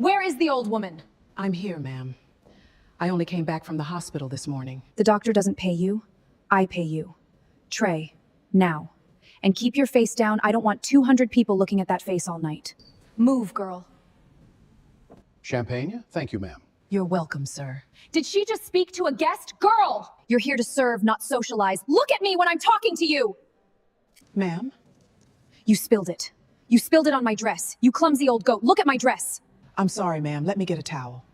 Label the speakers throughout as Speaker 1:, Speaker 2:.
Speaker 1: Where is the old woman?
Speaker 2: I'm here, ma'am. I only came back from the hospital this morning.
Speaker 3: The doctor doesn't pay you. I pay you. Trey, now. And keep your face down. I don't want 200 people looking at that face all night. Move, girl.
Speaker 4: Champagne? Thank you, ma'am.
Speaker 2: You're welcome, sir.
Speaker 1: Did she just speak to a guest? Girl!
Speaker 3: You're here to serve, not socialize. Look at me when I'm talking to you!
Speaker 2: Ma'am?
Speaker 3: You spilled it. You spilled it on my dress. You clumsy old goat. Look at my dress.
Speaker 2: I'm sorry, ma'am. Let me get a towel.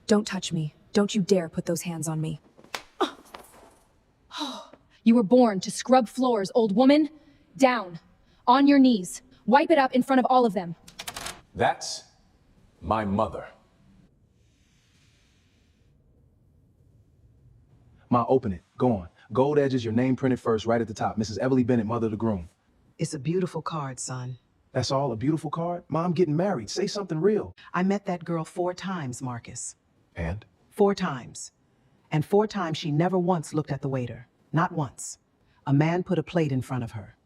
Speaker 3: Don't touch me. Don't you dare put those hands on me. You were born to scrub floors, old woman. Down. On your knees. Wipe it up in front of all of them.
Speaker 5: That's my mother.
Speaker 6: Ma, open it. Go on. Gold edges, your name printed first, right at the top. Mrs. Everly Bennett, mother of the groom.
Speaker 2: It's a beautiful card, son.
Speaker 6: That's all? A beautiful card? Ma, I'm getting married. Say something real.
Speaker 2: I met that girl 4 times, Marcus.
Speaker 6: And?
Speaker 2: 4 times. And 4 times she never once looked at the waiter. Not once. A man put a plate in front of her.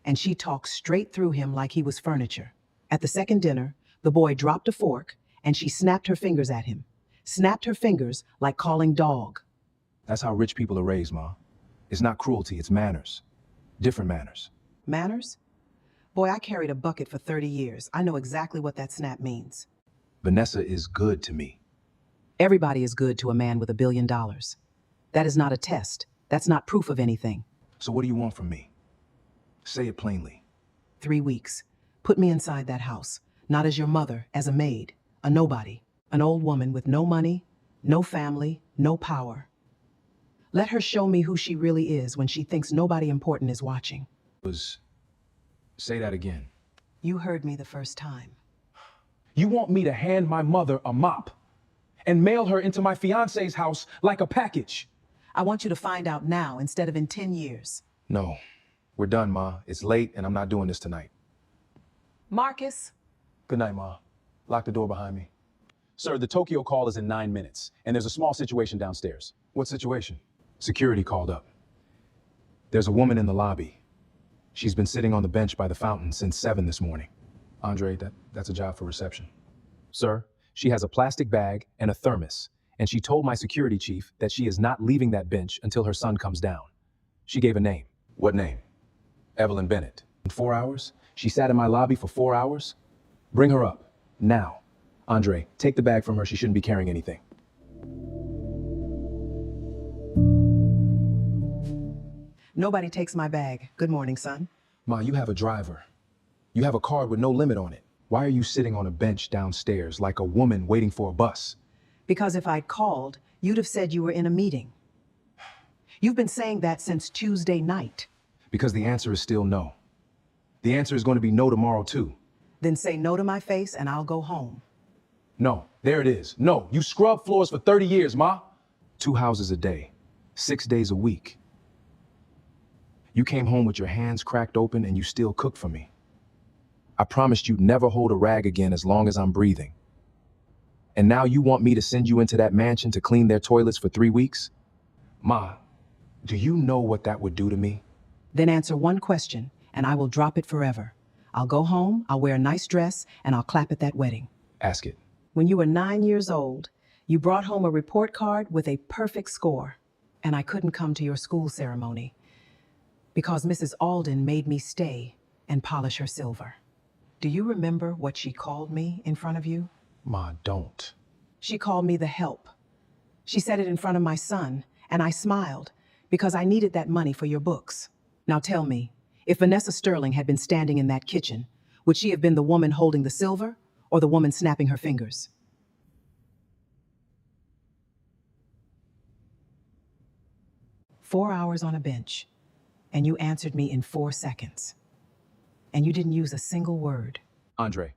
Speaker 2: And she talked straight through him like he was furniture. At the second dinner, the boy dropped a fork and she snapped her fingers at him. Snapped her fingers like calling dog.
Speaker 6: That's how rich people are raised, Ma. It's not cruelty, it's manners. Different manners.
Speaker 2: Manners? Boy, I carried a bucket for 30 years. I know exactly what that snap means.
Speaker 6: Vanessa is good to me.
Speaker 2: Everybody is good to a man with $1 billion. That is not a test. That's not proof of anything.
Speaker 6: So what do you want from me? Say it plainly.
Speaker 2: 3 weeks. Put me inside that house. Not as your mother, as a maid. A nobody. An old woman with no money, no family, no power. Let her show me who she really is when she thinks nobody important is watching.
Speaker 6: Say that again.
Speaker 2: You heard me the first time.
Speaker 6: You want me to hand my mother a mop and mail her into my fiancé's house like a package?
Speaker 2: I want you to find out now instead of in 10 years.
Speaker 6: No. We're done, Ma. It's late and I'm not doing this tonight.
Speaker 2: Marcus?
Speaker 6: Good night, Ma. Lock the door behind me.
Speaker 5: Sir, the Tokyo call is in 9 minutes, and there's a small situation downstairs.
Speaker 6: What situation? Security called up. There's a woman in the lobby. She's been sitting on the bench by the fountain since 7 this morning. Andre, that's a job for reception.
Speaker 5: Sir, she has a plastic bag and a thermos, and she told my security chief that she is not leaving that bench until her son comes down. She gave a name.
Speaker 6: What name?
Speaker 5: Evelyn Bennett.
Speaker 6: In 4 hours? She sat in my lobby for 4 hours? Bring her up. Now. Andre, take the bag from her. She shouldn't be carrying anything.
Speaker 2: Nobody takes my bag. Good morning, son.
Speaker 6: Ma, you have a driver. You have a card with no limit on it. Why are you sitting on a bench downstairs like a woman waiting for a bus?
Speaker 2: Because if I'd called, you'd have said you were in a meeting. You've been saying that since Tuesday night.
Speaker 6: Because the answer is still no. The answer is going to be no tomorrow, too.
Speaker 2: Then say no to my face and I'll go home.
Speaker 6: No, there it is. No, you scrub floors for 30 years, Ma. 2 houses a day, 6 days a week. You came home with your hands cracked open and you still cook for me. I promised you'd never hold a rag again as long as I'm breathing. And now you want me to send you into that mansion to clean their toilets for 3 weeks? Ma, do you know what that would do to me?
Speaker 2: Then answer one question and I will drop it forever. I'll go home, I'll wear a nice dress, and I'll clap at that wedding.
Speaker 6: Ask it.
Speaker 2: When you were 9 years old, you brought home a report card with a perfect score, and I couldn't come to your school ceremony because Mrs. Alden made me stay and polish her silver. Do you remember what she called me in front of you?
Speaker 6: Ma, don't.
Speaker 2: She called me the help. She said it in front of my son, and I smiled because I needed that money for your books. Now tell me, if Vanessa Sterling had been standing in that kitchen, would she have been the woman holding the silver or the woman snapping her fingers? "4 hours on a bench, and you answered me in 4 seconds. And you didn't use a single word."
Speaker 5: Andre,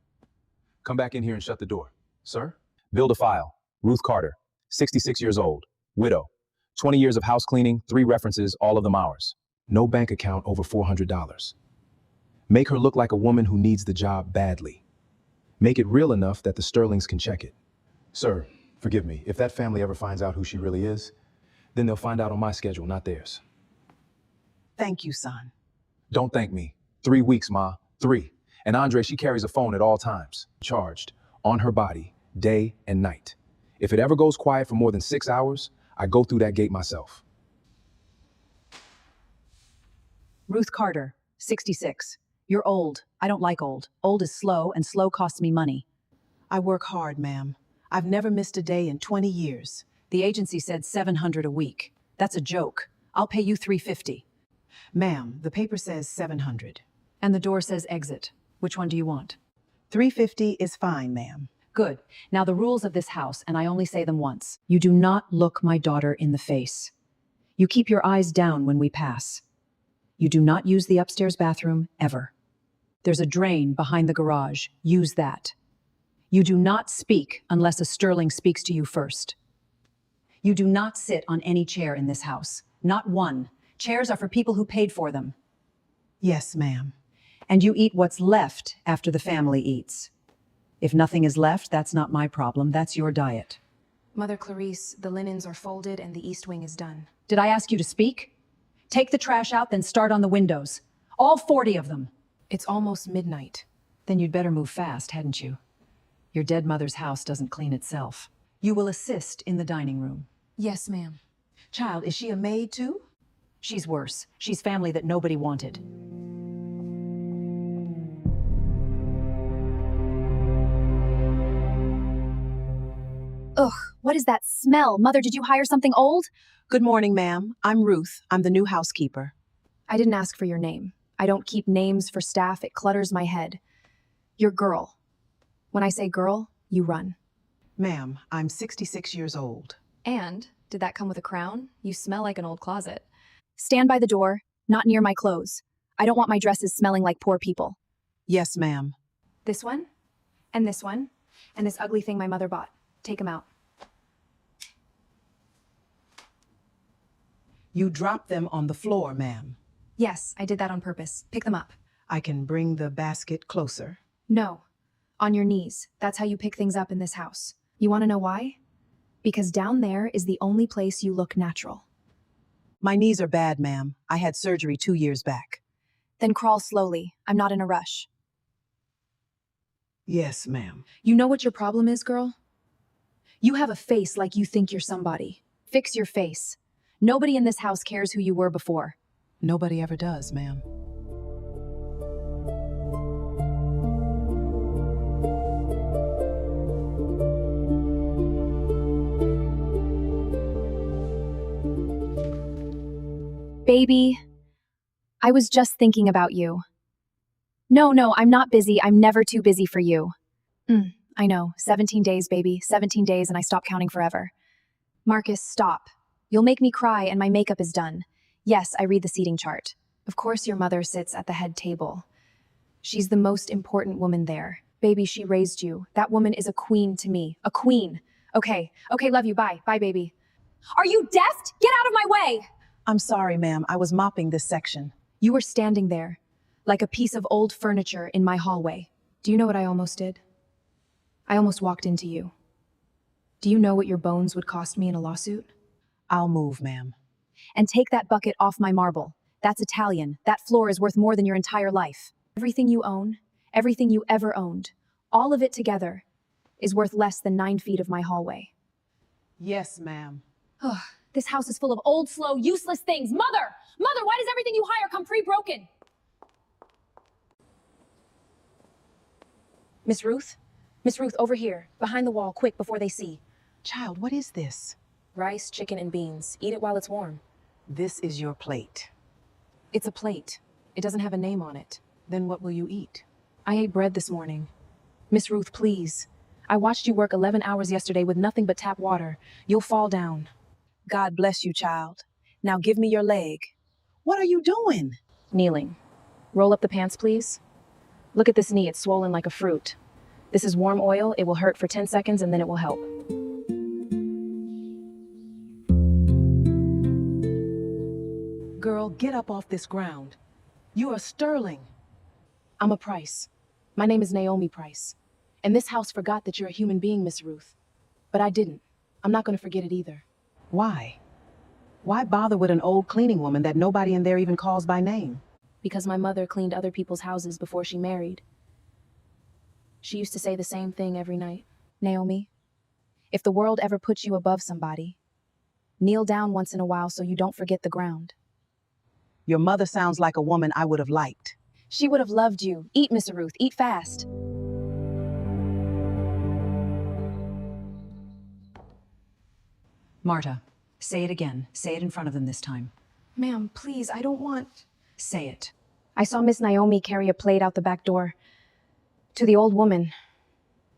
Speaker 5: come back in here and shut the door.
Speaker 6: Sir?
Speaker 5: Build a file. Ruth Carter, 66 years old, widow, 20 years of house cleaning, 3 references, all of them ours.
Speaker 6: No bank account over $400. Make her look like a woman who needs the job badly. Make it real enough that the Sterlings can check it. Sir, forgive me. If that family ever finds out who she really is, then they'll find out on my schedule, not theirs.
Speaker 2: Thank you, son.
Speaker 5: Don't thank me. 3 weeks, Ma. 3. And Andre, she carries a phone at all times. Charged. on her body, day and night. If it ever goes quiet for more than 6 hours, I go through that gate myself.
Speaker 2: Ruth Carter, 66. You're old. I don't like old. Old is slow, and slow costs me money. I work hard, ma'am. I've never missed a day in 20 years. The agency said $700 a week. That's a joke. I'll pay you $350. Ma'am, the paper says $700. And the door says exit. Which one do you want? $350 is fine, ma'am. Good. Now the rules of this house, and I only say them once. You do not look my daughter in the face. You keep your eyes down when we pass. You do not use the upstairs bathroom, ever. There's a drain behind the garage. Use that. You do not speak unless a Sterling speaks to you first. You do not sit on any chair in this house. Not one. Chairs are for people who paid for them. Yes, ma'am. And you eat what's left after the family eats. If nothing is left, that's not my problem. That's your diet.
Speaker 3: Mother Clarice, the linens are folded and the east wing is done.
Speaker 2: Did I ask you to speak? Take the trash out, then start on the windows. All 40 of them.
Speaker 3: It's almost midnight.
Speaker 2: Then you'd better move fast, hadn't you? Your dead mother's house doesn't clean itself. You will assist in the dining room.
Speaker 3: Yes, ma'am.
Speaker 2: Child, is she a maid too? She's worse. She's family that nobody wanted.
Speaker 3: Ugh, what is that smell? Mother, did you hire something old?
Speaker 2: Good morning, ma'am. I'm Ruth. I'm the new housekeeper.
Speaker 3: I didn't ask for your name. I don't keep names for staff. It clutters my head. You're girl. When I say girl, you run.
Speaker 2: Ma'am, I'm 66 years old.
Speaker 3: And, did that come with a crown? You smell like an old closet. Stand by the door, not near my clothes. I don't want my dresses smelling like poor people.
Speaker 2: Yes, ma'am.
Speaker 3: This one, and this ugly thing my mother bought. Take them out.
Speaker 2: You dropped them on the floor, ma'am.
Speaker 3: Yes, I did that on purpose. Pick them up.
Speaker 2: I can bring the basket closer.
Speaker 3: No. On your knees. That's how you pick things up in this house. You want to know why? Because down there is the only place you look natural.
Speaker 2: My knees are bad, ma'am. I had surgery 2 years back.
Speaker 3: Then crawl slowly. I'm not in a rush.
Speaker 2: Yes, ma'am.
Speaker 3: You know what your problem is, girl? You have a face like you think you're somebody. Fix your face. Nobody in this house cares who you were before.
Speaker 2: Nobody ever does, ma'am.
Speaker 3: Baby, I was just thinking about you. No, I'm not busy. I'm never too busy for you. I know. 17 days, baby. 17 days and I stop counting forever. Marcus, stop. You'll make me cry and my makeup is done. Yes, I read the seating chart. Of course your mother sits at the head table. She's the most important woman there. Baby, she raised you. That woman is a queen to me. A queen. Okay, love you. Bye. Bye, baby. Are you deaf? Get out of my way!
Speaker 2: I'm sorry, ma'am. I was mopping this section.
Speaker 3: You were standing there, like a piece of old furniture in my hallway. Do you know what I almost did? I almost walked into you. Do you know what your bones would cost me in a lawsuit?
Speaker 2: I'll move, ma'am.
Speaker 3: And take that bucket off my marble. That's Italian. That floor is worth more than your entire life. Everything you own, everything you ever owned, all of it together, is worth less than 9 feet of my hallway.
Speaker 2: Yes, ma'am.
Speaker 3: Ugh, this house is full of old, slow, useless things. Mother, why does everything you hire come pre-broken? Miss Ruth, over here, behind the wall, quick, before they see.
Speaker 2: Child, what is this?
Speaker 3: Rice, chicken, and beans. Eat it while it's warm.
Speaker 2: This is your plate.
Speaker 3: It's a plate. It doesn't have a name on it.
Speaker 2: Then what will you eat?
Speaker 3: I ate bread this morning. Miss Ruth, please. I watched you work 11 hours yesterday with nothing but tap water. You'll fall down.
Speaker 2: God bless you, child. Now give me your leg. What are you doing?
Speaker 3: Kneeling. Roll up the pants, please. Look at this knee. It's swollen like a fruit. This is warm oil. It will hurt for 10 seconds and then it will help.
Speaker 2: Girl, get up off this ground. You are Sterling.
Speaker 3: I'm a Price. My name is Naomi Price. And this house forgot that you're a human being, Miss Ruth. But I didn't. I'm not going to forget it either.
Speaker 2: Why? Why bother with an old cleaning woman that nobody in there even calls by name?
Speaker 3: Because my mother cleaned other people's houses before she married. She used to say the same thing every night. Naomi, if the world ever puts you above somebody, kneel down once in a while so you don't forget the ground.
Speaker 2: Your mother sounds like a woman I would have liked.
Speaker 3: She would have loved you. Eat, Miss Ruth, eat fast.
Speaker 4: Marta, say it again. Say it in front of them this time.
Speaker 3: Ma'am, please, I don't want...
Speaker 4: Say it.
Speaker 3: I saw Miss Naomi carry a plate out the back door. To the old woman.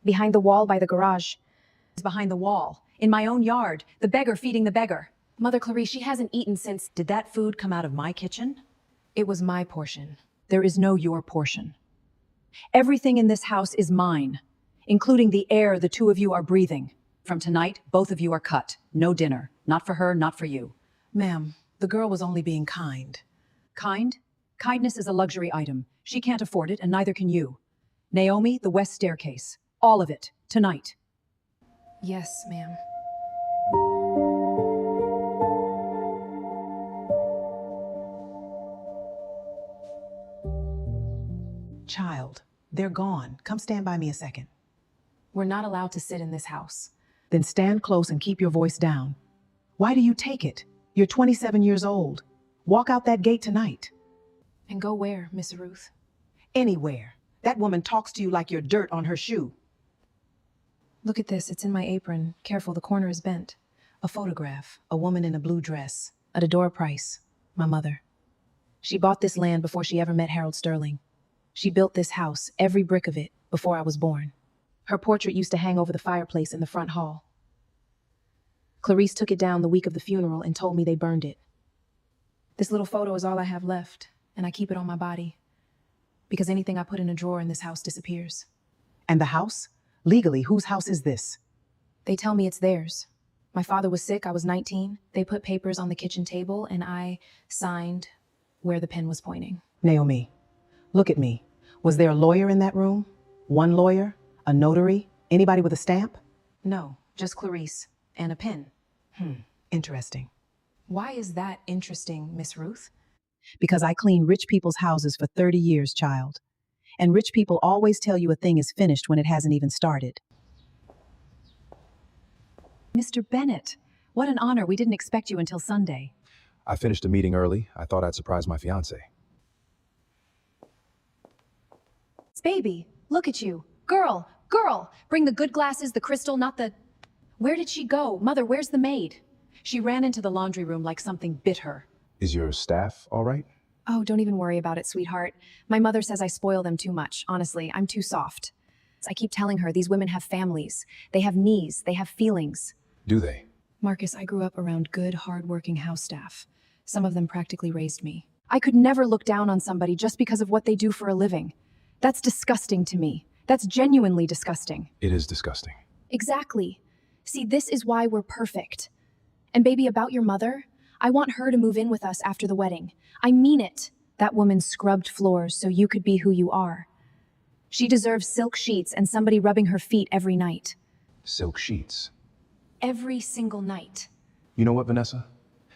Speaker 3: Behind the wall by the garage.
Speaker 4: It's behind the wall. In my own yard. The beggar feeding the beggar.
Speaker 3: Mother Clarice, she hasn't eaten since...
Speaker 4: Did that food come out of my kitchen?
Speaker 3: It was my portion.
Speaker 4: There is no your portion. Everything in this house is mine, including the air the two of you are breathing. From tonight, both of you are cut. No dinner. Not for her, not for you.
Speaker 2: Ma'am, the girl was only being kind.
Speaker 4: Kind? Kindness is a luxury item. She can't afford it, and neither can you. Naomi, the west staircase. All of it. Tonight.
Speaker 3: Yes, ma'am.
Speaker 2: Child, they're gone. Come stand by me a second.
Speaker 3: We're not allowed to sit in this house.
Speaker 2: Then stand close and keep your voice down. Why do you take it? You're 27 years old. Walk out that gate tonight.
Speaker 3: And go where, Miss Ruth?
Speaker 2: Anywhere. That woman talks to you like you're dirt on her shoe.
Speaker 3: Look at this, it's in my apron. Careful, the corner is bent.
Speaker 2: A photograph. A woman in a blue dress.
Speaker 3: Adora Price, my mother. She bought this land before she ever met Harold Sterling. She built this house, every brick of it, before I was born. Her portrait used to hang over the fireplace in the front hall. Clarice took it down the week of the funeral and told me they burned it. This little photo is all I have left, and I keep it on my body. Because anything I put in a drawer in this house disappears.
Speaker 2: And the house? Legally, whose house is this?
Speaker 3: They tell me it's theirs. My father was sick, I was 19. They put papers on the kitchen table, and I signed where the pen was pointing.
Speaker 2: Naomi, look at me. Was there a lawyer in that room? One lawyer? A notary? Anybody with a stamp?
Speaker 3: No, just Clarice. And a pen.
Speaker 2: Interesting.
Speaker 3: Why is that interesting, Miss Ruth?
Speaker 2: Because I clean rich people's houses for 30 years, child. And rich people always tell you a thing is finished when it hasn't even started.
Speaker 4: Mr. Bennett, what an honor. We didn't expect you until Sunday.
Speaker 5: I finished a meeting early. I thought I'd surprise my fiancée.
Speaker 1: Baby, look at you. Girl, girl, bring the good glasses, the crystal, not the... Where did she go? Mother, where's the maid?
Speaker 4: She ran into the laundry room like something bit her.
Speaker 5: Is your staff all right?
Speaker 3: Oh, don't even worry about it, sweetheart. My mother says I spoil them too much. Honestly, I'm too soft. I keep telling her these women have families. They have needs. They have feelings.
Speaker 5: Do they?
Speaker 3: Marcus, I grew up around good, hard-working house staff. Some of them practically raised me. I could never look down on somebody just because of what they do for a living. That's disgusting to me. That's genuinely disgusting.
Speaker 5: It is disgusting.
Speaker 3: Exactly. See, this is why we're perfect. And baby, about your mother, I want her to move in with us after the wedding. I mean it. That woman scrubbed floors so you could be who you are. She deserves silk sheets and somebody rubbing her feet every night.
Speaker 5: Silk sheets.
Speaker 3: Every single night.
Speaker 5: You know what, Vanessa?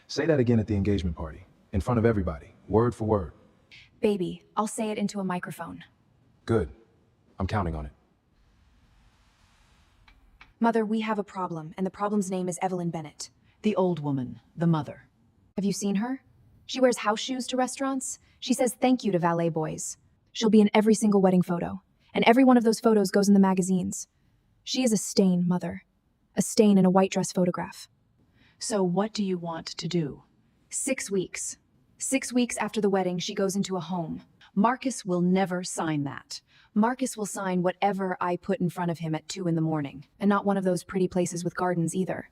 Speaker 5: Say that again at the engagement party, in front of everybody, word for word.
Speaker 3: Baby, I'll say it into a microphone.
Speaker 5: Good. I'm counting on it.
Speaker 3: Mother, we have a problem, and the problem's name is Evelyn Bennett.
Speaker 4: The old woman, the mother.
Speaker 3: Have you seen her? She wears house shoes to restaurants. She says thank you to valet boys. She'll be in every single wedding photo, and every one of those photos goes in the magazines. She is a stain, Mother. A stain in a white dress photograph.
Speaker 4: So what do you want to do?
Speaker 3: 6 weeks. 6 weeks after the wedding, she goes into a home.
Speaker 4: Marcus will never sign that.
Speaker 3: Marcus will sign whatever I put in front of him at 2 in the morning, and not one of those pretty places with gardens either.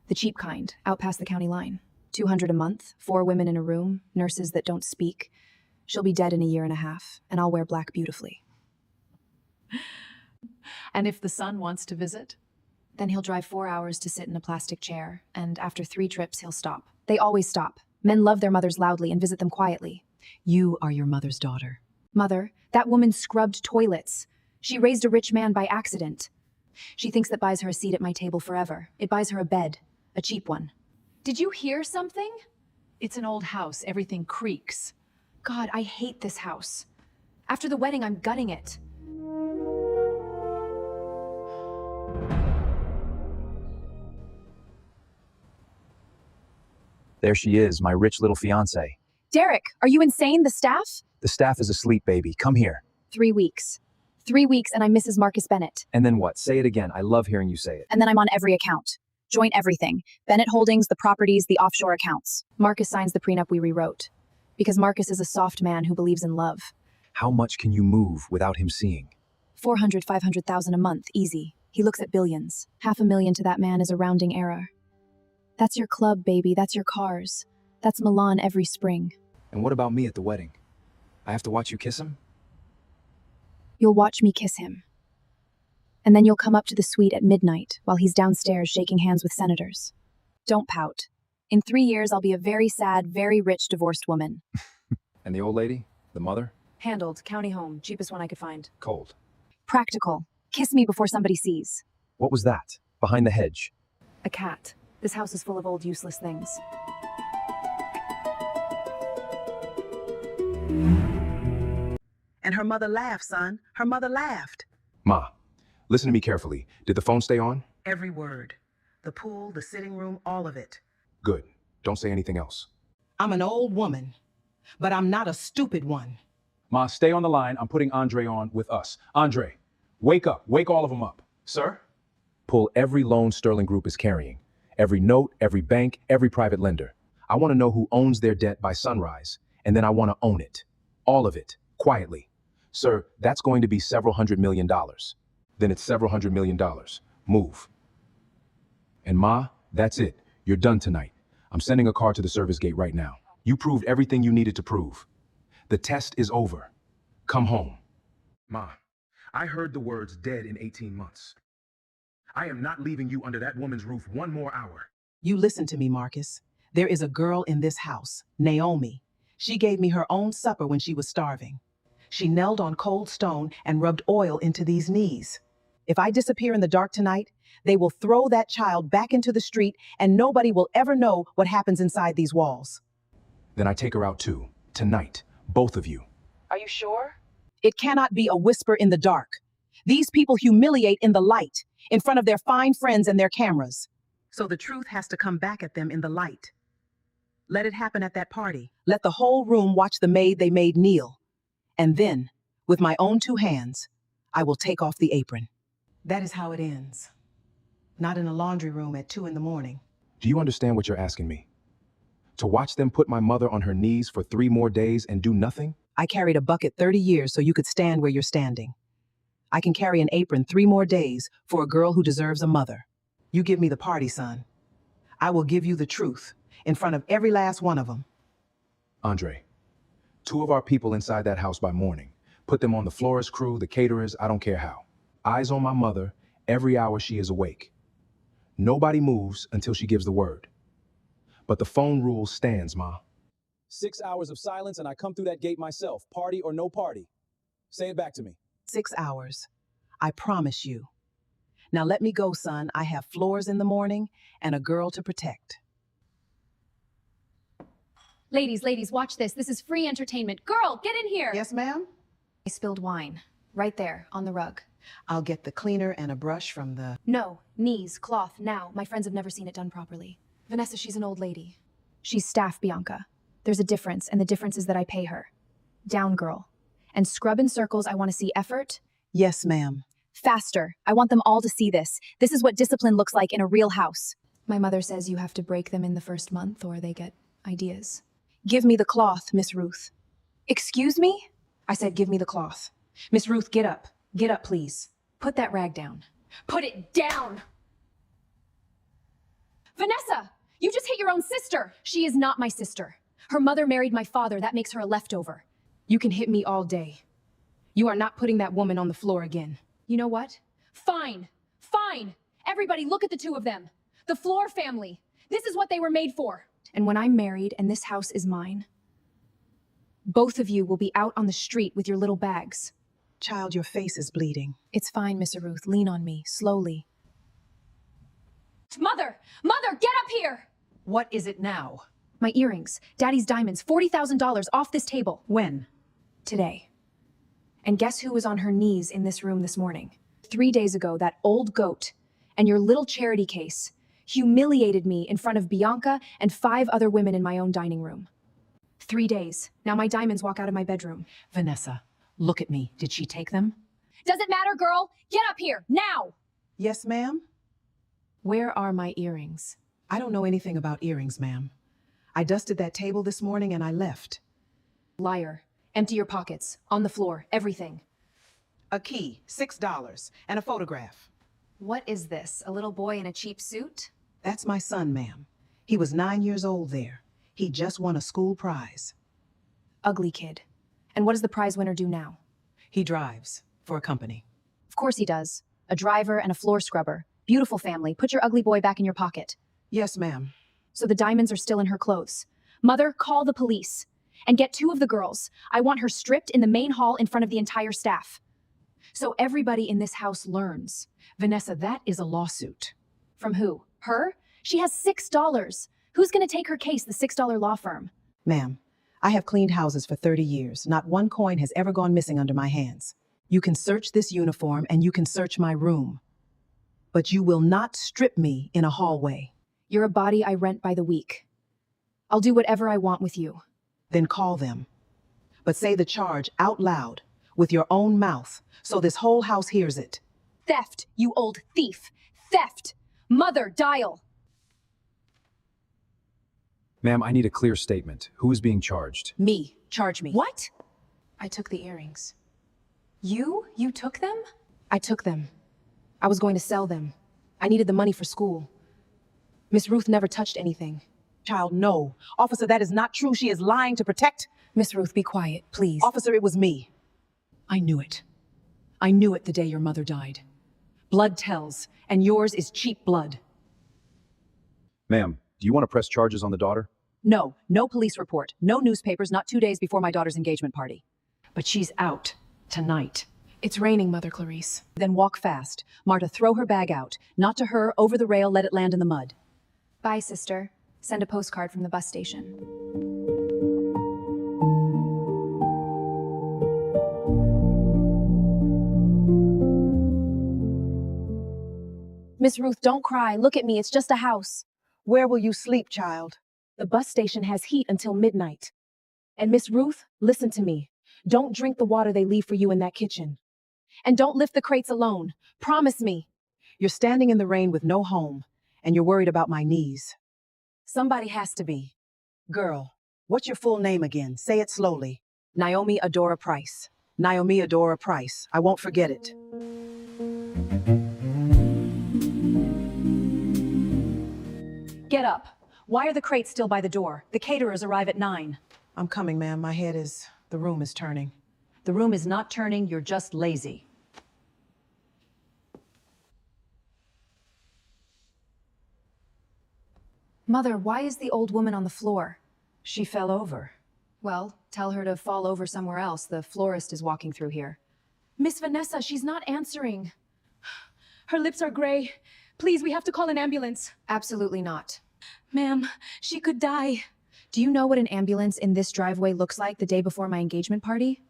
Speaker 3: The cheap kind, out past the county line. $200 a month, 4 women in a room, nurses that don't speak. She'll be dead in a year and a half, and I'll wear black beautifully.
Speaker 4: And if the son wants to visit?
Speaker 3: Then he'll drive 4 hours to sit in a plastic chair, and after 3 trips, he'll stop. They always stop. Men love their mothers loudly and visit them quietly.
Speaker 4: You are your mother's daughter.
Speaker 3: Mother, that woman scrubbed toilets. She raised a rich man by accident. She thinks that buys her a seat at my table forever. It buys her a bed, a cheap one.
Speaker 1: Did you hear something?
Speaker 4: It's an old house. Everything creaks.
Speaker 3: God, I hate this house. After the wedding, I'm gutting it.
Speaker 5: There she is, my rich little fiancée.
Speaker 3: Derek, are you insane? The staff?
Speaker 5: The staff is asleep, baby. Come here.
Speaker 3: 3 weeks. 3 weeks and I'm Mrs. Marcus Bennett.
Speaker 5: And then what? Say it again. I love hearing you say it.
Speaker 3: And then I'm on every account. Join everything. Bennett Holdings, the properties, the offshore accounts. Marcus signs the prenup we rewrote. Because Marcus is a soft man who believes in love.
Speaker 5: How much can you move without him seeing?
Speaker 3: 400, 500,000 a month, easy. He looks at billions. $500,000 to that man is a rounding error. That's your club, baby. That's your cars. That's Milan every spring.
Speaker 5: And what about me at the wedding? I have to watch you kiss him?
Speaker 3: You'll watch me kiss him. And then you'll come up to the suite at midnight while he's downstairs shaking hands with senators. Don't pout. In 3 years, I'll be a very sad, very rich divorced woman.
Speaker 5: And the old lady? The mother?
Speaker 1: Handled. County home. Cheapest one I could find.
Speaker 5: Cold.
Speaker 3: Practical. Kiss me before somebody sees.
Speaker 5: What was that? Behind the hedge.
Speaker 1: A cat. This house is full of old useless things.
Speaker 2: And her mother laughed, son. Her mother laughed.
Speaker 6: Ma, listen to me carefully. Did the phone stay on?
Speaker 2: Every word. The pool, the sitting room, all of it.
Speaker 6: Good. Don't say anything else.
Speaker 2: I'm an old woman, but I'm not a stupid one.
Speaker 6: Ma, stay on the line. I'm putting Andre on with us. Andre, wake up. Wake all of them up. Sir?
Speaker 5: Pull every loan Sterling Group is carrying. Every note, every bank, every private lender. I want to know who owns their debt by sunrise, and then I want to own it. All of it. Quietly. Sir, that's going to be several $100 million.
Speaker 6: Then it's several $100 million. Move. And Ma, that's it. You're done tonight. I'm sending a car to the service gate right now. You proved everything you needed to prove. The test is over. Come home. Ma, I heard the words dead in 18 months. I am not leaving you under that woman's roof one more hour.
Speaker 2: You listen to me, Marcus. There is a girl in this house, Naomi. She gave me her own supper when she was starving. She knelt on cold stone and rubbed oil into these knees. If I disappear in the dark tonight, they will throw that child back into the street and nobody will ever know what happens inside these walls.
Speaker 6: Then I take her out too. Tonight. Both of you.
Speaker 2: Are you sure? It cannot be a whisper in the dark. These people humiliate in the light, in front of their fine friends and their cameras. So the truth has to come back at them in the light. Let it happen at that party. Let the whole room watch the maid they made kneel. And then, with my own 2 hands, I will take off the apron. That is how it ends. Not in a laundry room at 2 a.m.
Speaker 6: Do you understand what you're asking me? To watch them put my mother on her knees for 3 more days and do nothing?
Speaker 2: I carried a bucket 30 years so you could stand where you're standing. I can carry an apron 3 more days for a girl who deserves a mother. You give me the party, son. I will give you the truth in front of every last one of them.
Speaker 6: Andre, 2 of our people inside that house by morning. Put them on the florist crew, the caterers, I don't care how. Eyes on my mother every hour she is awake. Nobody moves until she gives the word. But the phone rule stands, Ma.
Speaker 5: 6 hours of silence and I come through that gate myself, party or no party. Say it back to me.
Speaker 2: 6 hours. I promise you. Now let me go, son. I have floors in the morning and a girl to protect.
Speaker 1: Ladies, watch this. This is free entertainment. Girl, get in here.
Speaker 2: Yes, ma'am?
Speaker 1: I spilled wine. Right there, on the rug.
Speaker 2: I'll get the cleaner and a brush from the...
Speaker 1: No, knees, cloth, now. My friends have never seen it done properly. Vanessa, she's an old lady.
Speaker 3: She's staff, Bianca. There's a difference, and the difference is that I pay her. Down, girl. And scrub in circles, I want to see effort.
Speaker 2: Yes, ma'am.
Speaker 3: Faster. I want them all to see this. This is what discipline looks like in a real house.
Speaker 1: My mother says you have to break them in the first month or they get ideas.
Speaker 2: Give me the cloth, Miss Ruth.
Speaker 3: Excuse me?
Speaker 1: I said give me the cloth. Miss Ruth, get up. Get up, please. Put that rag down. Put it down! Vanessa! You just hit your own sister! She is not my sister. Her mother married my father. That makes her a leftover. You can hit me all day. You are not putting that woman on the floor again. You know what? Fine. Fine. Everybody look at the 2 of them. The Floor family. This is what they were made for. And when I'm married and this house is mine, both of you will be out on the street with your little bags.
Speaker 2: Child, your face is bleeding.
Speaker 1: It's fine, Miss Ruth. Lean on me, slowly. Mother! Mother, get up here!
Speaker 4: What is it now?
Speaker 1: My earrings. Daddy's diamonds. $40,000 off this table.
Speaker 4: When?
Speaker 1: Today. And guess who was on her knees in this room this morning? 3 days ago, that old goat. And your little charity case. humiliated me in front of Bianca and 5 other women in my own dining room. 3 days. Now my diamonds walk out of my bedroom.
Speaker 4: Vanessa, look at me. Did she take them?
Speaker 1: Doesn't matter, girl. Get up here, now!
Speaker 2: Yes, ma'am?
Speaker 1: Where are my earrings?
Speaker 2: I don't know anything about earrings, ma'am. I dusted that table this morning and I left.
Speaker 1: Liar. Empty your pockets. On the floor. Everything.
Speaker 2: A key, $6, and a photograph.
Speaker 1: What is this? A little boy in a cheap suit?
Speaker 2: That's my son, ma'am. He was 9 years old there. He just won a school prize.
Speaker 1: Ugly kid. And what does the prize winner do now?
Speaker 2: He drives for a company.
Speaker 1: Of course he does. A driver and a floor scrubber. Beautiful family. Put your ugly boy back in your pocket.
Speaker 2: Yes, ma'am.
Speaker 1: So the diamonds are still in her clothes. Mother, call the police. And get 2 of the girls. I want her stripped in the main hall in front of the entire staff. So everybody in this house learns.
Speaker 4: Vanessa, that is a lawsuit.
Speaker 1: From who? Her? She has $6. Who's gonna take her case, the $6 law firm?
Speaker 2: Ma'am, I have cleaned houses for 30 years. Not one coin has ever gone missing under my hands. You can search this uniform and you can search my room. But you will not strip me in a hallway.
Speaker 1: You're a body I rent by the week. I'll do whatever I want with you.
Speaker 2: Then call them. But say the charge out loud with your own mouth so this whole house hears it.
Speaker 1: Theft, you old thief. Theft. Mother, dial.
Speaker 5: Ma'am, I need a clear statement. Who is being charged?
Speaker 4: Me. Charge me.
Speaker 1: What? I took the earrings. You? You took them? I took them. I was going to sell them. I needed the money for school. Miss Ruth never touched anything.
Speaker 2: Child, no. Officer, that is not true. She is lying to protect.
Speaker 1: Miss Ruth, be quiet, please.
Speaker 2: Officer, it was me.
Speaker 4: I knew it. I knew it the day your mother died. Blood tells, and yours is cheap blood.
Speaker 5: Ma'am, do you want to press charges on the daughter?
Speaker 4: No, no police report, no newspapers, not 2 days before my daughter's engagement party. But she's out tonight.
Speaker 1: It's raining, Mother Clarice.
Speaker 4: Then walk fast. Marta, throw her bag out. Not to her, over the rail, let it land in the mud.
Speaker 1: Bye, sister. Send a postcard from the bus station. Miss Ruth, don't cry. Look at me. It's just a house.
Speaker 2: Where will you sleep, child?
Speaker 1: The bus station has heat until midnight. And Miss Ruth, listen to me. Don't drink the water they leave for you in that kitchen. And don't lift the crates alone. Promise me.
Speaker 2: You're standing in the rain with no home, and you're worried about my knees.
Speaker 1: Somebody has to be.
Speaker 2: Girl, what's your full name again? Say it slowly.
Speaker 4: Naomi Adora Price.
Speaker 2: Naomi Adora Price. I won't forget it.
Speaker 4: Get up. Why are the crates still by the door? The caterers arrive at 9.
Speaker 2: I'm coming, ma'am. The room is turning.
Speaker 4: The room is not turning, you're just lazy.
Speaker 1: Mother, why is the old woman on the floor?
Speaker 4: She fell over.
Speaker 1: Well, tell her to fall over somewhere else. The florist is walking through here. Miss Vanessa, she's not answering. Her lips are gray. Please, we have to call an ambulance. Absolutely not. Ma'am, she could die. Do you know what an ambulance in this driveway looks like the day before my engagement party?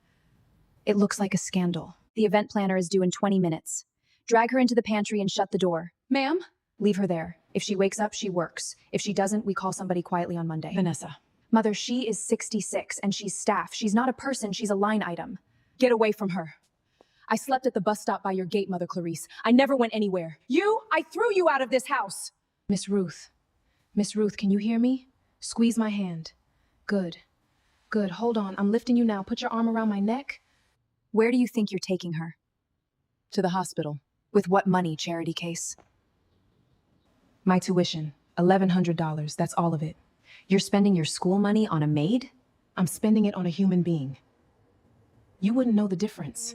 Speaker 1: It looks like a scandal. The event planner is due in 20 minutes. Drag her into the pantry and shut the door. Ma'am? Leave her there. If she wakes up, she works. If she doesn't, we call somebody quietly on Monday.
Speaker 4: Vanessa.
Speaker 1: Mother, she is 66 and she's staff. She's not a person, she's a line item.
Speaker 4: Get away from her.
Speaker 1: I slept at the bus stop by your gate, Mother Clarice. I never went anywhere. I threw you out of this house. Miss Ruth, can you hear me? Squeeze my hand. Good. Good, hold on. I'm lifting you now. Put your arm around my neck.
Speaker 3: Where do you think you're taking her?
Speaker 1: To the hospital.
Speaker 3: With what money, charity case?
Speaker 1: My tuition. $1,100. That's all of it.
Speaker 3: You're spending your school money on a maid?
Speaker 1: I'm spending it on a human being. You wouldn't know the difference.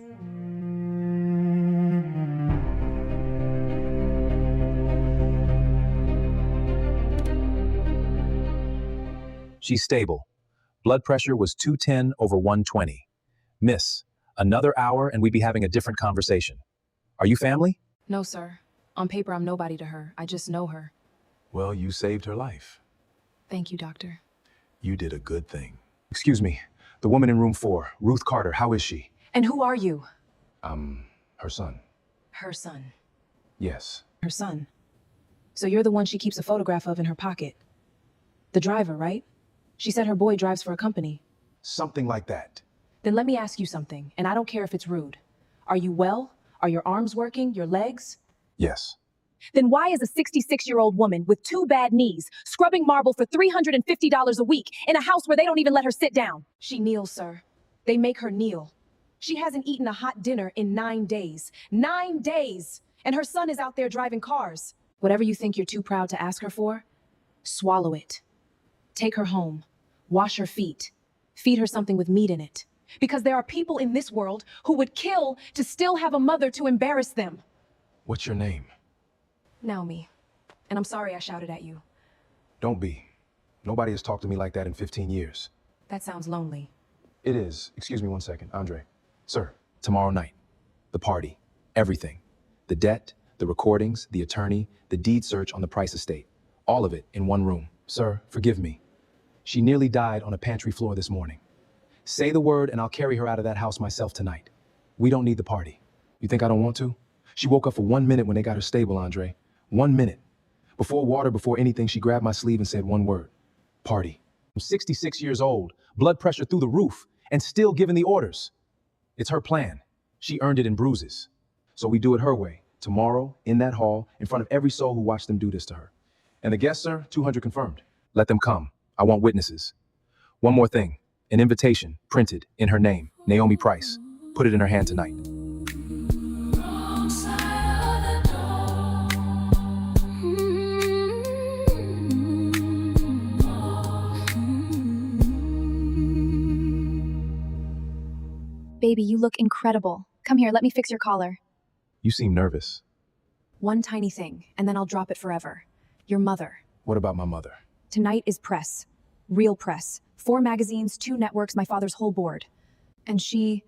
Speaker 5: She's stable. Blood pressure was 210/120. Miss, another hour and we'd be having a different conversation. Are you family?
Speaker 1: No, sir. On paper, I'm nobody to her. I just know her.
Speaker 6: Well, you saved her life.
Speaker 1: Thank you, doctor.
Speaker 6: You did a good thing.
Speaker 5: Excuse me, the woman in room 4, Ruth Carter, how is she?
Speaker 4: And who are you?
Speaker 6: Her son.
Speaker 1: Her son.
Speaker 6: Yes.
Speaker 1: Her son. So you're the one she keeps a photograph of in her pocket. The driver, right? She said her boy drives for a company.
Speaker 6: Something like that.
Speaker 1: Then let me ask you something, and I don't care if it's rude. Are you well? Are your arms working? Your legs?
Speaker 6: Yes.
Speaker 1: Then why is a 66-year-old woman with 2 bad knees scrubbing marble for $350 a week in a house where they don't even let her sit down? She kneels, sir. They make her kneel. She hasn't eaten a hot dinner in 9 days. 9 days! And her son is out there driving cars. Whatever you think you're too proud to ask her for, swallow it. Take her home. Wash her feet. Feed her something with meat in it. Because there are people in this world who would kill to still have a mother to embarrass them.
Speaker 6: What's your name?
Speaker 1: Naomi. And I'm sorry I shouted at you.
Speaker 6: Don't be. Nobody has talked to me like that in 15 years.
Speaker 1: That sounds lonely.
Speaker 6: It is. Excuse me one second, Andre. Sir, tomorrow night. The party. Everything. The debt, the recordings, the attorney, the deed search on the Price estate. All of it in one room. Sir, forgive me. She nearly died on a pantry floor this morning. Say the word and I'll carry her out of that house myself tonight. We don't need the party. You think I don't want to? She woke up for 1 minute when they got her stable, Andre. 1 minute. Before water, before anything, she grabbed my sleeve and said one word. Party. I'm 66 years old, blood pressure through the roof, and still giving the orders. It's her plan. She earned it in bruises. So we do it her way. Tomorrow, in that hall, in front of every soul who watched them do this to her. And the guests, sir, 200 confirmed. Let them come. I want witnesses. One more thing. An invitation, printed, in her name, Naomi Price. Put it in her hand tonight.
Speaker 3: Baby, you look incredible. Come here, let me fix your collar.
Speaker 6: You seem nervous.
Speaker 1: One tiny thing, and then I'll drop it forever. Your mother.
Speaker 6: What about my mother?
Speaker 1: Tonight is press. Real press. 4 magazines, 2 networks, my father's whole board. And she...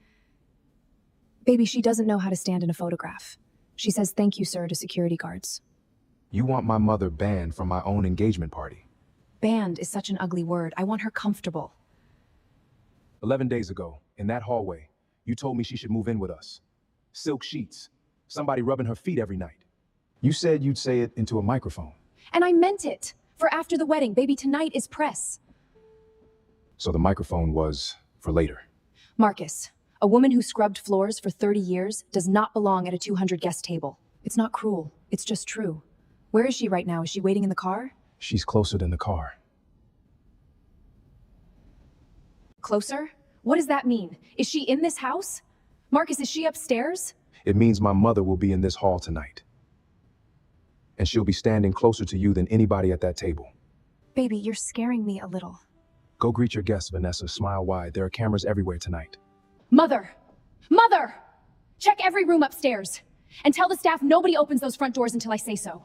Speaker 1: Baby, she doesn't know how to stand in a photograph. She says thank you, sir, to security guards.
Speaker 6: You want my mother banned from my own engagement party.
Speaker 1: Banned is such an ugly word. I want her comfortable.
Speaker 6: 11 days ago, in that hallway, you told me she should move in with us. Silk sheets. Somebody rubbing her feet every night. You said you'd say it into a microphone.
Speaker 1: And I meant it. For after the wedding, baby, tonight is press.
Speaker 6: So the microphone was for later.
Speaker 1: Marcus, a woman who scrubbed floors for 30 years does not belong at a 200-guest table. It's not cruel. It's just true. Where is she right now? Is she waiting in the car?
Speaker 6: She's closer than the car.
Speaker 1: Closer? What does that mean? Is she in this house? Marcus, is she upstairs?
Speaker 6: It means my mother will be in this hall tonight. And she'll be standing closer to you than anybody at that table.
Speaker 3: Baby, you're scaring me a little.
Speaker 6: Go greet your guests, Vanessa. Smile wide. There are cameras everywhere tonight.
Speaker 1: Mother! Mother! Check every room upstairs. And tell the staff nobody opens those front doors until I say so.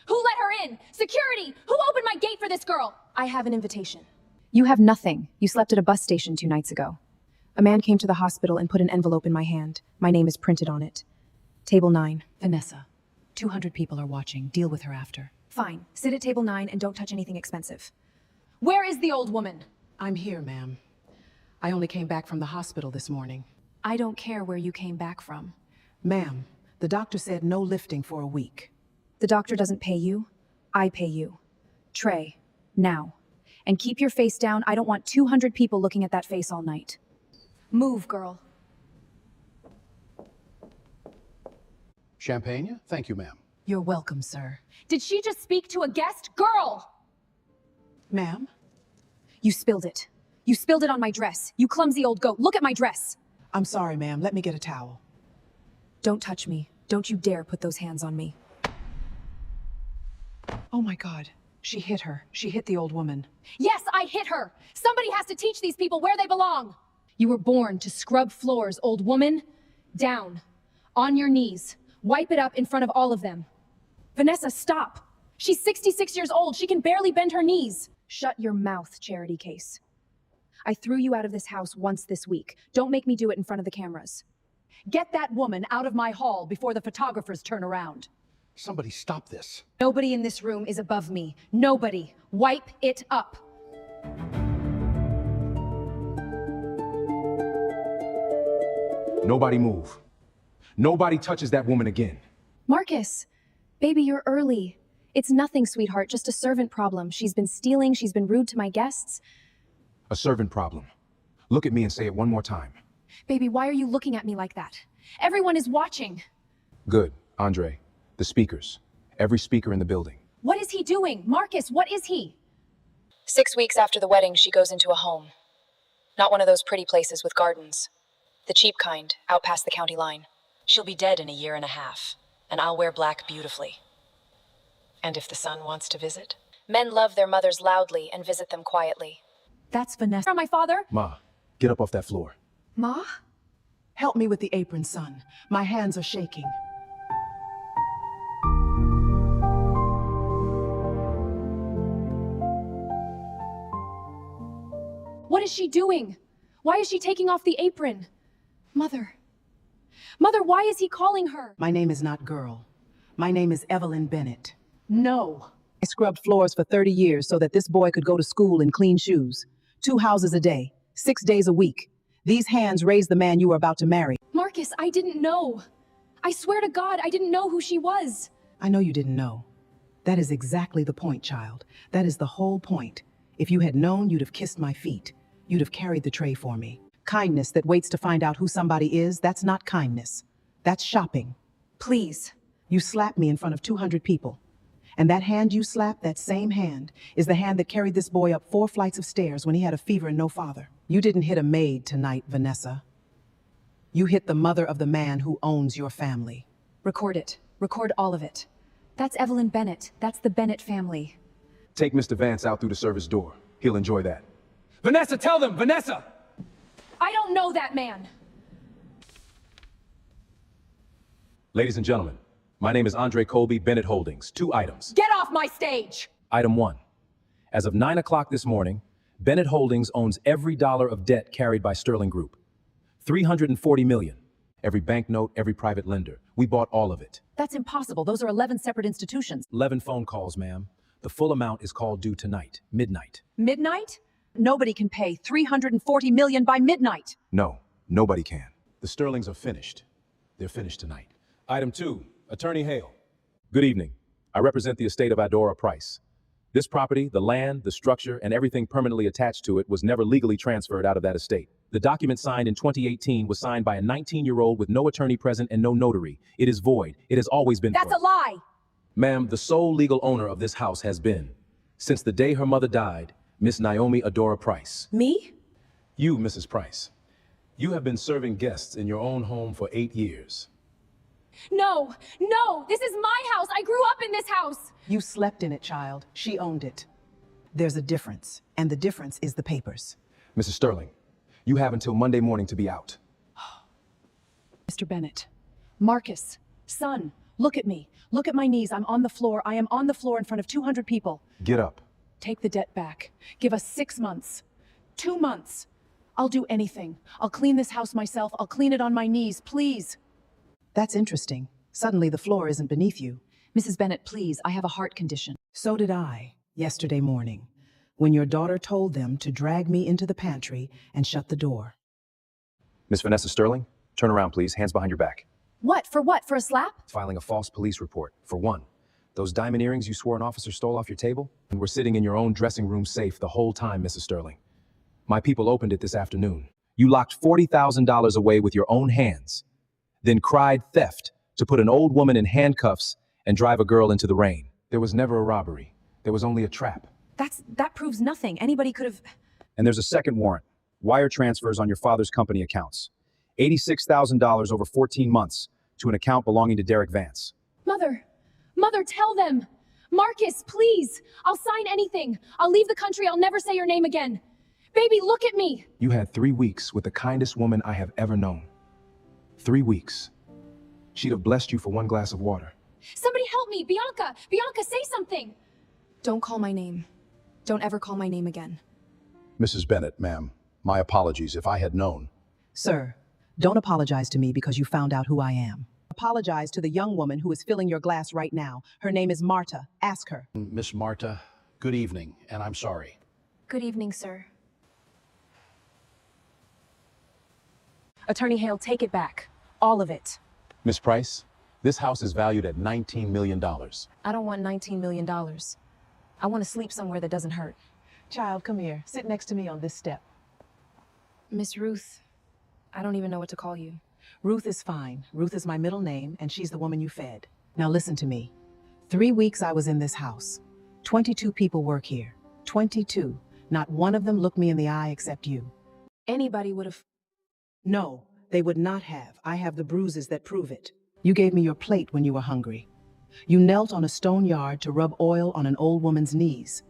Speaker 1: Who let her in? Security! Who opened my gate for this girl? I have an invitation.
Speaker 3: You have nothing. You slept at a bus station 2 nights ago.
Speaker 1: A man came to the hospital and put an envelope in my hand. My name is printed on it. Table 9.
Speaker 4: Vanessa, 200 people are watching. Deal with her after.
Speaker 1: Fine. Sit at table 9 and don't touch anything expensive. Where is the old woman?
Speaker 2: I'm here, ma'am. I only came back from the hospital this morning.
Speaker 1: I don't care where you came back from.
Speaker 2: Ma'am, the doctor said no lifting for a week.
Speaker 1: The doctor doesn't pay you. I pay you. Trey, now. And keep your face down. I don't want 200 people looking at that face all night. Move, girl.
Speaker 7: Champagne? Thank you, ma'am.
Speaker 4: You're welcome, sir.
Speaker 1: Did she just speak to a guest? Girl!
Speaker 2: Ma'am?
Speaker 1: You spilled it. You spilled it on my dress. You clumsy old goat. Look at my dress.
Speaker 2: I'm sorry, ma'am. Let me get a towel.
Speaker 1: Don't touch me. Don't you dare put those hands on me.
Speaker 2: Oh my God. She hit her. She hit the old woman.
Speaker 1: Yes, I hit her. Somebody has to teach these people where they belong. You were born to scrub floors, old woman. Down. On your knees. Wipe it up in front of all of them. Vanessa, stop. She's 66 years old. She can barely bend her knees. Shut your mouth, Charity Case. I threw you out of this house once this week. Don't make me do it in front of the cameras.
Speaker 4: Get that woman out of my hall before the photographers turn around.
Speaker 7: Somebody stop this.
Speaker 1: Nobody in this room is above me. Nobody. Wipe it up.
Speaker 6: Nobody move. Nobody touches that woman again.
Speaker 1: Marcus,
Speaker 3: Baby, you're early. It's nothing, sweetheart, just a servant problem. She's been stealing, she's been rude to my guests.
Speaker 5: A servant problem. Look at me and say it one more time.
Speaker 1: Baby, why are you looking at me like that? Everyone is watching.
Speaker 5: Good, Andre. The speakers. Every speaker in the building.
Speaker 1: What is he doing? Marcus, what is he?
Speaker 3: 6 weeks after the wedding, she goes into a home. Not one of those pretty places with gardens. The cheap kind, out past the county line. She'll be dead in a year and a half, and I'll wear black beautifully. And if the son wants to visit? Men love their mothers loudly and visit them quietly.
Speaker 4: That's Vanessa.
Speaker 1: My father?
Speaker 5: Ma, get up off that floor.
Speaker 2: Ma? Help me with the apron, son. My hands are shaking.
Speaker 1: What is she doing? Why is she taking off the apron? Mother. Mother, why is he calling her?
Speaker 2: My name is not Girl. My name is Evelyn Bennett.
Speaker 1: No.
Speaker 2: I scrubbed floors for 30 years so that this boy could go to school in clean shoes. 2 houses a day, 6 days a week. These hands raised the man you were about to marry.
Speaker 1: Marcus, I didn't know. I swear to God, I didn't know who she was.
Speaker 2: I know you didn't know. That is exactly the point, child. That is the whole point. If you had known, you'd have kissed my feet. You'd have carried the tray for me. Kindness that waits to find out who somebody is, that's not kindness. That's shopping.
Speaker 1: Please.
Speaker 2: You slapped me in front of 200 people. And that hand you slapped, that same hand, is the hand that carried this boy up 4 flights of stairs when he had a fever and no father. You didn't hit a maid tonight, Vanessa. You hit the mother of the man who owns your family.
Speaker 1: Record it. Record all of it. That's Evelyn Bennett. That's the Bennett family.
Speaker 5: Take Mr. Vance out through the service door. He'll enjoy that. Vanessa, tell them! Vanessa!
Speaker 1: I don't know that man.
Speaker 5: Ladies and gentlemen, my name is Andre Colby, Bennett Holdings. 2 items.
Speaker 1: Get off my stage!
Speaker 5: Item 1. As of 9 o'clock this morning, Bennett Holdings owns every dollar of debt carried by Sterling Group. $340 million. Every banknote, every private lender. We bought all of it.
Speaker 4: That's impossible. Those are 11 separate institutions.
Speaker 5: 11 phone calls, ma'am. The full amount is called due tonight, midnight.
Speaker 4: Midnight? Nobody can pay $340 million by midnight.
Speaker 5: No, nobody can. The Sterlings are finished. They're finished tonight. Item 2, Attorney Hale. Good evening. I represent the estate of Adora Price. This property, the land, the structure, and everything permanently attached to it was never legally transferred out of that estate. The document signed in 2018 was signed by a 19-year-old with no attorney present and no notary. It is void. It has always been
Speaker 1: That's
Speaker 5: void.
Speaker 1: a lie!
Speaker 5: Ma'am, the sole legal owner of this house has been, since the day her mother died, Miss Naomi Adora Price.
Speaker 1: Me?
Speaker 5: You, Mrs. Price. You have been serving guests in your own home for 8 years.
Speaker 1: No, no, this is my house. I grew up in this house.
Speaker 2: You slept in it, child. She owned it. There's a difference, and the difference is the papers.
Speaker 5: Mrs. Sterling, you have until Monday morning to be out.
Speaker 4: Mr. Bennett. Marcus. Son. Look at me. Look at my knees. I'm on the floor. I am on the floor in front of 200 people.
Speaker 5: Get up.
Speaker 4: Take the debt back. Give us 6 months. 2 months. I'll do anything. I'll clean this house myself. I'll clean it on my knees, please.
Speaker 2: That's interesting. Suddenly the floor isn't beneath you.
Speaker 4: Mrs. Bennett, please. I have a heart condition.
Speaker 2: So did I, yesterday morning, when your daughter told them to drag me into the pantry and shut the door.
Speaker 5: Miss Vanessa Sterling, turn around, please. Hands behind your back.
Speaker 1: What? For what? For a slap?
Speaker 5: Filing a false police report. For one, those diamond earrings you swore an officer stole off your table and were sitting in your own dressing room safe the whole time, Mrs. Sterling. My people opened it this afternoon. You locked $40,000 away with your own hands, then cried theft to put an old woman in handcuffs and drive a girl into the rain. There was never a robbery. There was only a trap.
Speaker 4: That proves nothing. Anybody could have...
Speaker 5: And there's a second warrant. Wire transfers on your father's company accounts. $86,000 over 14 months to an account belonging to Derek Vance.
Speaker 1: Mother, tell them. Marcus, please. I'll sign anything. I'll leave the country. I'll never say your name again. Baby, look at me.
Speaker 5: You had 3 weeks with the kindest woman I have ever known. 3 weeks. She'd have blessed you for 1 glass of water.
Speaker 1: Somebody help me. Bianca, say something. Don't call my name. Don't ever call my name again.
Speaker 7: Mrs. Bennett, ma'am, my apologies if I had known.
Speaker 2: Sir, don't apologize to me because you found out who I am. Apologize to the young woman who is filling your glass right now. Her name is Marta. Ask her.
Speaker 7: Miss Marta, good evening, and I'm sorry.
Speaker 1: Good evening, sir.
Speaker 4: Attorney Hale, take it back. All of it.
Speaker 5: Miss Price,
Speaker 7: This house is valued at $19 million.
Speaker 1: I don't want $19 million. I want to sleep somewhere that doesn't hurt.
Speaker 2: Child, come here. Sit next to me on this step.
Speaker 1: Miss Ruth, I don't even know what to call you.
Speaker 2: Ruth is fine. Ruth is my middle name, and she's the woman you fed. Now listen to me. 3 weeks I was in this house. 22 people work here. 22. Not one of them looked me in the eye except you.
Speaker 1: Anybody would have.
Speaker 2: No, they would not have. I have the bruises that prove it. You gave me your plate when you were hungry. You knelt on a stone yard to rub oil on an old woman's knees.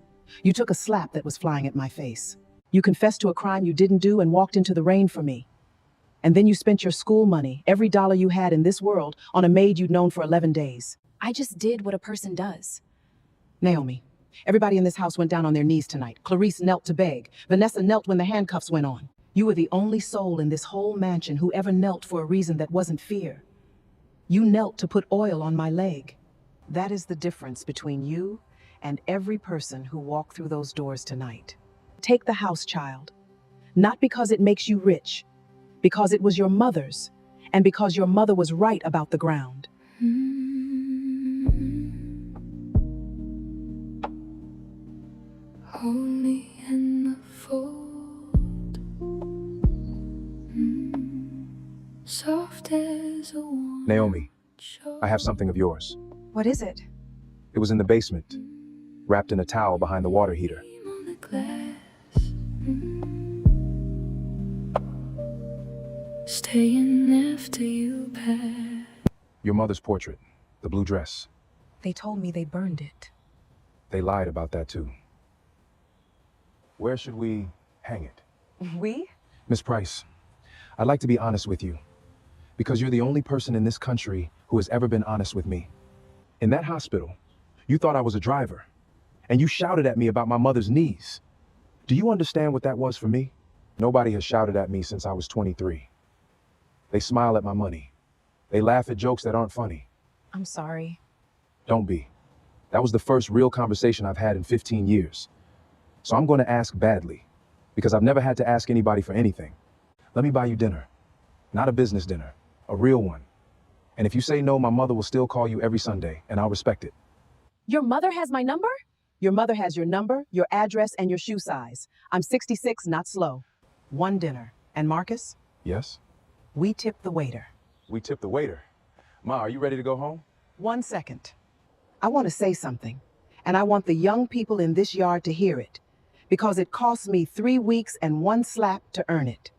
Speaker 2: You took a slap that was flying at my face. You confessed to a crime you didn't do and walked into the rain for me. And then you spent your school money, every dollar you had in this world, on a maid you'd known for 11 days.
Speaker 1: I just did what a person does.
Speaker 2: Naomi, everybody in this house went down on their knees tonight. Clarice knelt to beg. Vanessa knelt when the handcuffs went on. You were the only soul in this whole mansion who ever knelt for a reason that wasn't fear. You knelt to put oil on my leg. That is the difference between you and every person who walked through those doors tonight. Take the house, child. Not because it makes you rich, because it was your mother's, and because your mother was right about the ground.
Speaker 8: Only in the fold, soft as a wand.
Speaker 5: Naomi, I have something of yours.
Speaker 3: What is it?
Speaker 5: It was in the basement, wrapped in a towel behind the water heater.
Speaker 8: On the glass, staying after you pass.
Speaker 5: Your mother's portrait, the blue dress.
Speaker 2: They told me they burned it.
Speaker 5: They lied about that too. Where should we hang it?
Speaker 2: We?
Speaker 5: Miss Price, I'd like to be honest with you, because you're the only person in this country who has ever been honest with me. In that hospital, you thought I was a driver, and you shouted at me about my mother's knees. Do you understand what that was for me? Nobody has shouted at me since I was 23. They smile at my money. They laugh at jokes that aren't funny.
Speaker 1: I'm sorry.
Speaker 5: Don't be. That was the first real conversation I've had in 15 years. So I'm going to ask badly, because I've never had to ask anybody for anything. Let me buy you dinner. Not a business dinner, a real one. And if you say no, my mother will still call you every Sunday, and I'll respect it.
Speaker 1: Your mother has my number?
Speaker 2: Your mother has your number, your address, and your shoe size. I'm 66, not slow. One dinner. And Marcus?
Speaker 5: Yes?
Speaker 2: We tip the waiter.
Speaker 5: We tip the waiter. Ma, are you ready to go home?
Speaker 2: 1 second. I want to say something, and I want the young people in this yard to hear it, because it cost me 3 weeks and 1 slap to earn it.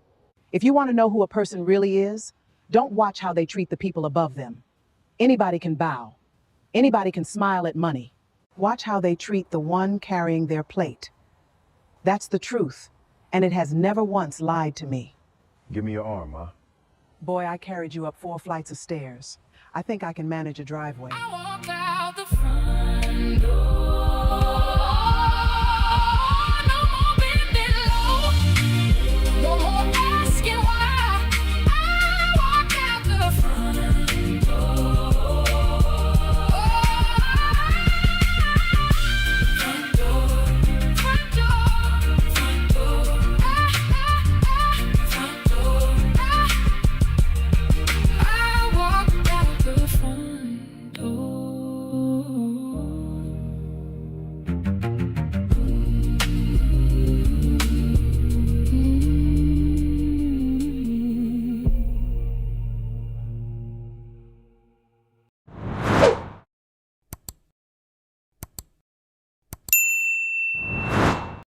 Speaker 2: If you want to know who a person really is, don't watch how they treat the people above them. Anybody can bow. Anybody can smile at money. Watch how they treat the one carrying their plate. That's the truth, and it has never once lied to me.
Speaker 5: Give me your arm, Ma.
Speaker 2: Boy, I carried you up 4 flights of stairs. I think I can manage a driveway.
Speaker 8: I walk out.